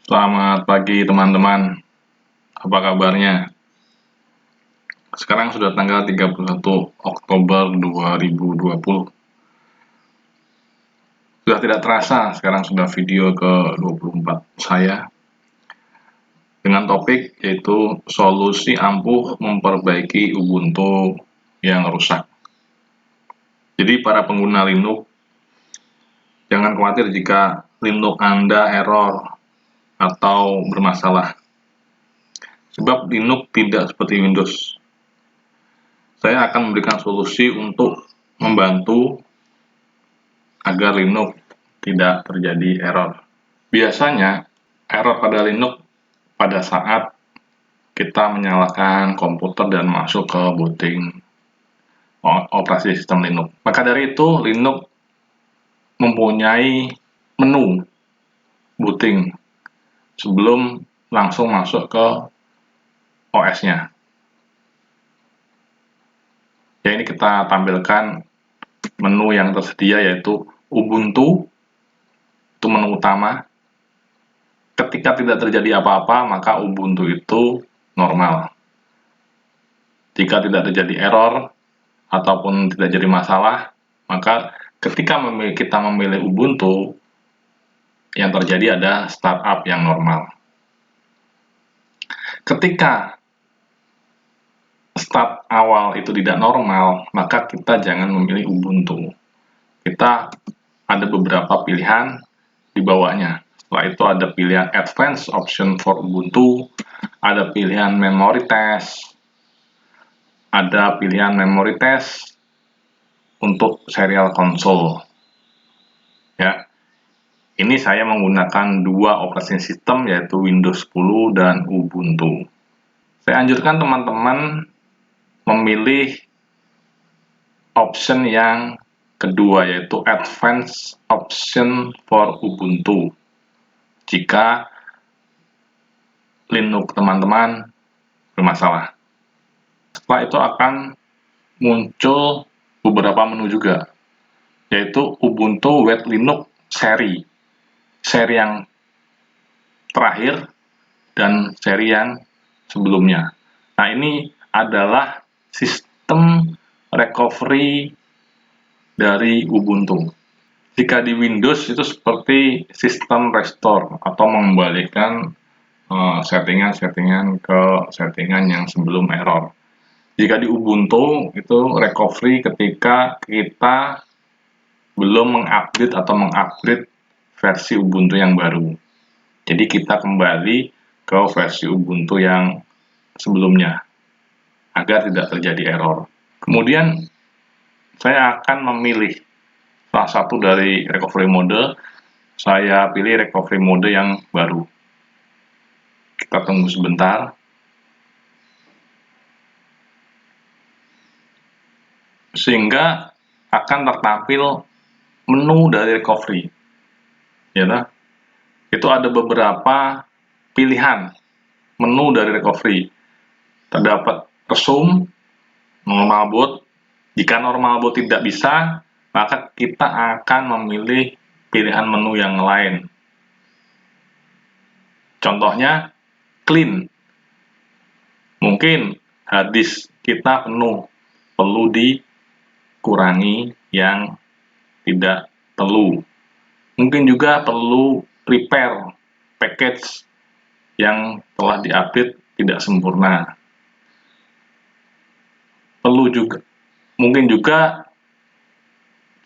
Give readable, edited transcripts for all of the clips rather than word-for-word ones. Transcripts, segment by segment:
Selamat pagi teman-teman, apa kabarnya? Sekarang sudah tanggal 31 Oktober 2020. Sudah tidak terasa, sekarang sudah video ke-24 saya dengan topik yaitu solusi ampuh memperbaiki Ubuntu yang rusak. Jadi para pengguna Linux, jangan khawatir jika Linux Anda error atau bermasalah. Sebab Linux tidak seperti Windows. Saya akan memberikan solusi untuk membantu agar Linux tidak terjadi error. Biasanya error pada Linux pada saat kita menyalakan komputer dan masuk ke booting operasi sistem Linux. Maka dari itu Linux mempunyai menu booting sebelum langsung masuk ke OS-nya. Ya, ini kita tampilkan menu yang tersedia yaitu Ubuntu, itu menu utama. Ketika tidak terjadi apa-apa, maka Ubuntu itu normal. Jika tidak terjadi error ataupun tidak jadi masalah, maka ketika kita memilih Ubuntu, yang terjadi ada startup yang normal. Ketika start awal itu tidak normal, maka kita jangan memilih Ubuntu. Kita ada beberapa pilihan di bawahnya. Setelah itu ada pilihan Advanced Option for Ubuntu, ada pilihan Memory Test, ada pilihan Memory Test untuk serial console. Ya, ini saya menggunakan dua operasi sistem yaitu Windows 10 dan Ubuntu. Saya anjurkan teman-teman memilih option yang kedua yaitu Advanced Option for Ubuntu. Jika Linux teman-teman bermasalah. Setelah itu akan muncul beberapa menu juga, yaitu Ubuntu Wet Linux seri yang terakhir dan seri yang sebelumnya. Nah, ini adalah sistem recovery dari Ubuntu. Jika di Windows itu seperti sistem restore atau mengembalikan settingan-settingan ke settingan yang sebelum error. Jika di Ubuntu itu recovery ketika kita belum mengupdate atau mengupgrade versi Ubuntu yang baru. Jadi kita kembali ke versi Ubuntu yang sebelumnya agar tidak terjadi error. Kemudian saya akan memilih salah satu dari recovery mode. Saya pilih recovery mode yang baru. Kita tunggu sebentar. Sehingga akan tertampil menu dari recovery. Ya, itu ada beberapa pilihan menu dari recovery. Terdapat resume, normal boot. Jika normal boot tidak bisa, maka kita akan memilih pilihan menu yang lain. Contohnya, clean. Mungkin hard disk kita penuh, perlu dikurangi yang tidak perlu. Mungkin juga perlu repair package yang telah diupdate tidak sempurna. Mungkin juga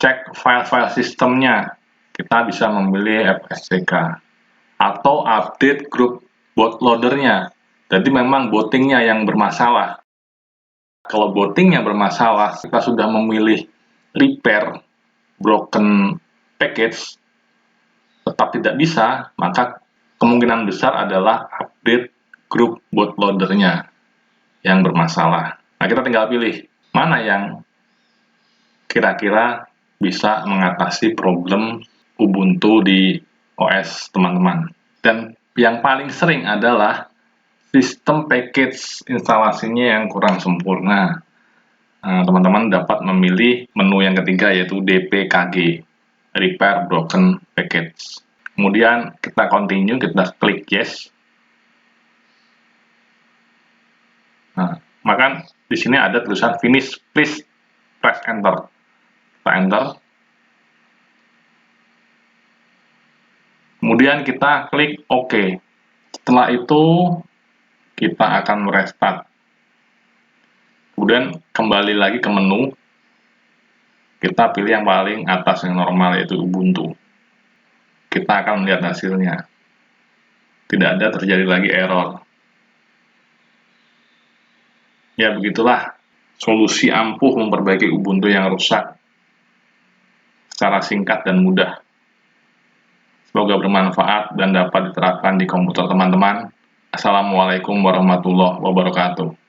cek file-file sistemnya. Kita bisa memilih FSCK atau update grup bootloader-nya. Jadi memang bootingnya yang bermasalah. Kalau bootingnya bermasalah, kita sudah memilih repair broken package tetap tidak bisa, maka kemungkinan besar adalah update grup bootloader-nya yang bermasalah. Nah, kita tinggal pilih mana yang kira-kira bisa mengatasi problem Ubuntu di OS teman-teman. Dan yang paling sering adalah sistem package instalasinya yang kurang sempurna. Teman-teman dapat memilih menu yang ketiga yaitu DPKG, Repair Broken Package. Kemudian kita continue, kita klik yes. Nah, maka di sini ada tulisan finish, please press enter. Kita enter. Kemudian kita klik OK. Setelah itu kita akan merestart. Kemudian kembali lagi ke menu. Kita pilih yang paling atas yang normal, yaitu Ubuntu. Kita akan melihat hasilnya. Tidak ada terjadi lagi error. Ya, begitulah solusi ampuh memperbaiki Ubuntu yang rusak secara singkat dan mudah. Semoga bermanfaat dan dapat diterapkan di komputer teman-teman. Assalamualaikum warahmatullahi wabarakatuh.